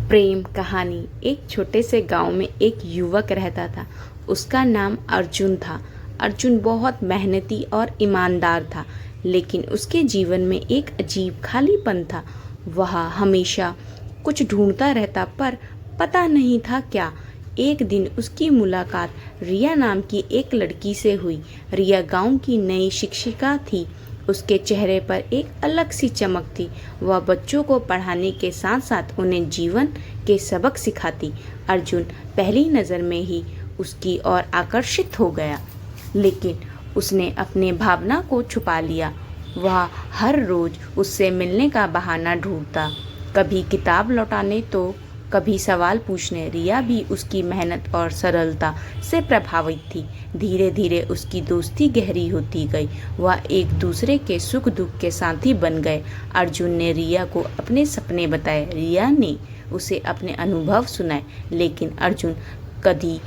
प्रेम कहानी। एक छोटे से गांव में एक युवक रहता था। उसका नाम अर्जुन था। अर्जुन बहुत मेहनती और ईमानदार था, लेकिन उसके जीवन में एक अजीब खालीपन था। वह हमेशा कुछ ढूंढता रहता, पर पता नहीं था क्या। एक दिन उसकी मुलाकात रिया नाम की एक लड़की से हुई। रिया गांव की नई शिक्षिका थी। उसके चेहरे पर एक अलग सी चमक थी। वह बच्चों को पढ़ाने के साथ साथ उन्हें जीवन के सबक सिखाती। अर्जुन पहली नज़र में ही उसकी ओर आकर्षित हो गया, लेकिन उसने अपने भावना को छुपा लिया। वह हर रोज़ उससे मिलने का बहाना ढूंढता, कभी किताब लौटाने तो कभी सवाल पूछने। रिया भी उसकी मेहनत और सरलता से प्रभावित थी। धीरे धीरे उसकी दोस्ती गहरी होती गई। वह एक दूसरे के सुख दुख के साथी बन गए। अर्जुन ने रिया को अपने सपने बताए, रिया ने उसे अपने अनुभव सुनाए, लेकिन अर्जुन कभी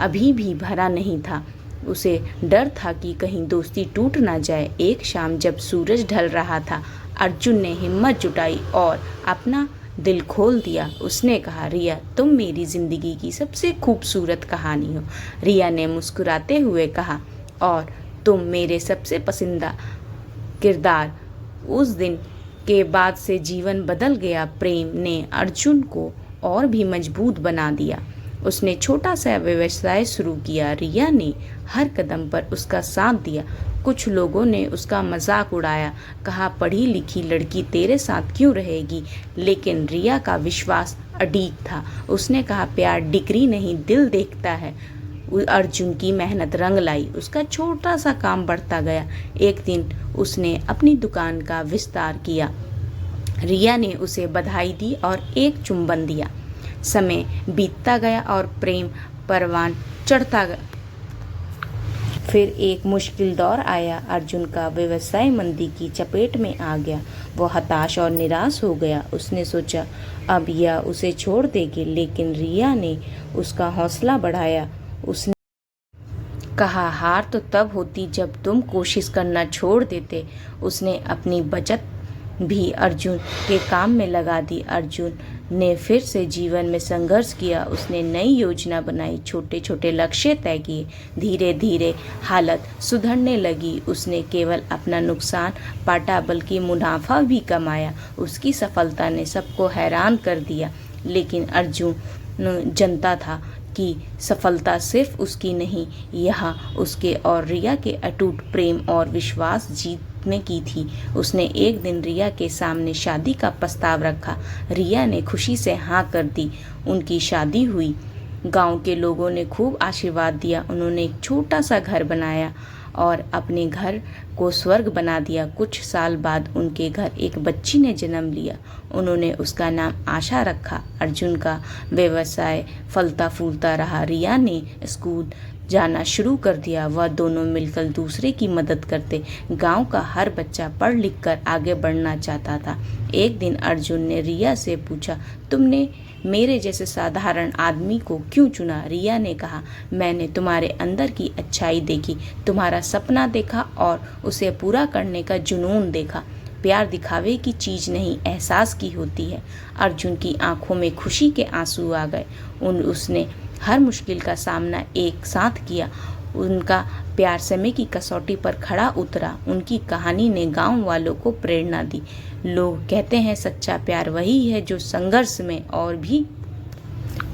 अभी भी भरा नहीं था। उसे डर था कि कहीं दोस्ती टूट ना जाए। एक शाम जब सूरज ढल रहा था, अर्जुन ने हिम्मत जुटाई और अपना दिल खोल दिया। उसने कहा, रिया, तुम मेरी ज़िंदगी की सबसे खूबसूरत कहानी हो। रिया ने मुस्कुराते हुए कहा, और तुम मेरे सबसे पसंदीदा किरदार। उस दिन के बाद से जीवन बदल गया। प्रेम ने अर्जुन को और भी मजबूत बना दिया। उसने छोटा सा व्यवसाय शुरू किया। रिया ने हर कदम पर उसका साथ दिया। कुछ लोगों ने उसका मजाक उड़ाया, कहा, पढ़ी लिखी लड़की तेरे साथ क्यों रहेगी, लेकिन रिया का विश्वास अडिग था। उसने कहा, प्यार डिग्री नहीं, दिल देखता है। अर्जुन की मेहनत रंग लाई। उसका छोटा सा काम बढ़ता गया। एक दिन उसने अपनी दुकान का विस्तार किया। रिया ने उसे बधाई दी और एक चुंबन दिया। समय बीतता गया और प्रेम परवान चढ़ता गया। फिर एक मुश्किल दौर आया। अर्जुन का व्यवसाय मंदी की चपेट में आ गया। वो हताश और निराश हो गया। उसने सोचा अब यह उसे छोड़ देगी, लेकिन रिया ने उसका हौसला बढ़ाया। उसने कहा, हार तो तब होती जब तुम कोशिश करना छोड़ देते। उसने अपनी बचत भी अर्जुन के काम में लगा दी। अर्जुन ने फिर से जीवन में संघर्ष किया। उसने नई योजना बनाई, छोटे छोटे लक्ष्य तय किए। धीरे धीरे हालत सुधरने लगी। उसने केवल अपना नुकसान पाटा, बल्कि मुनाफा भी कमाया। उसकी सफलता ने सबको हैरान कर दिया, लेकिन अर्जुन जानता था कि सफलता सिर्फ उसकी नहीं, यह उसके और रिया के अटूट प्रेम और विश्वास जीतने की थी। उसने एक दिन रिया के सामने शादी का प्रस्ताव रखा। रिया ने खुशी से हाँ कर दी। उनकी शादी हुई। गांव के लोगों ने खूब आशीर्वाद दिया। उन्होंने एक छोटा सा घर बनाया और अपने घर को स्वर्ग बना दिया। कुछ साल बाद उनके घर एक बच्ची ने जन्म लिया। उन्होंने उसका नाम आशा रखा। अर्जुन का व्यवसाय फलता फूलता रहा। रिया ने स्कूल जाना शुरू कर दिया। वह दोनों मिलकर दूसरे की मदद करते। गांव का हर बच्चा पढ़ लिख कर आगे बढ़ना चाहता था। एक दिन अर्जुन ने रिया से पूछा, तुमने मेरे जैसे साधारण आदमी को क्यों चुना? रिया ने कहा, मैंने तुम्हारे अंदर की अच्छाई देखी, तुम्हारा सपना देखा और उसे पूरा करने का जुनून देखा। प्यार दिखावे की चीज़ नहीं, एहसास की होती है। अर्जुन की आंखों में खुशी के आंसू आ गए। उसने हर मुश्किल का सामना एक साथ किया। उनका प्यार समय की कसौटी पर खड़ा उतरा। उनकी कहानी ने गांव वालों को प्रेरणा दी। लोग कहते हैं सच्चा प्यार वही है जो संघर्ष में और भी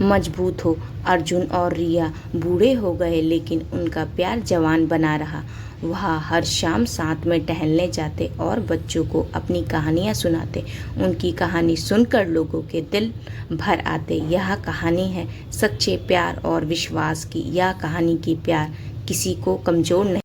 मजबूत हो। अर्जुन और रिया बूढ़े हो गए, लेकिन उनका प्यार जवान बना रहा। वह हर शाम साथ में टहलने जाते और बच्चों को अपनी कहानियाँ सुनाते। उनकी कहानी सुनकर लोगों के दिल भर आते। यह कहानी है सच्चे प्यार और विश्वास की। यह कहानी की प्यार किसी को कमज़ोर नहीं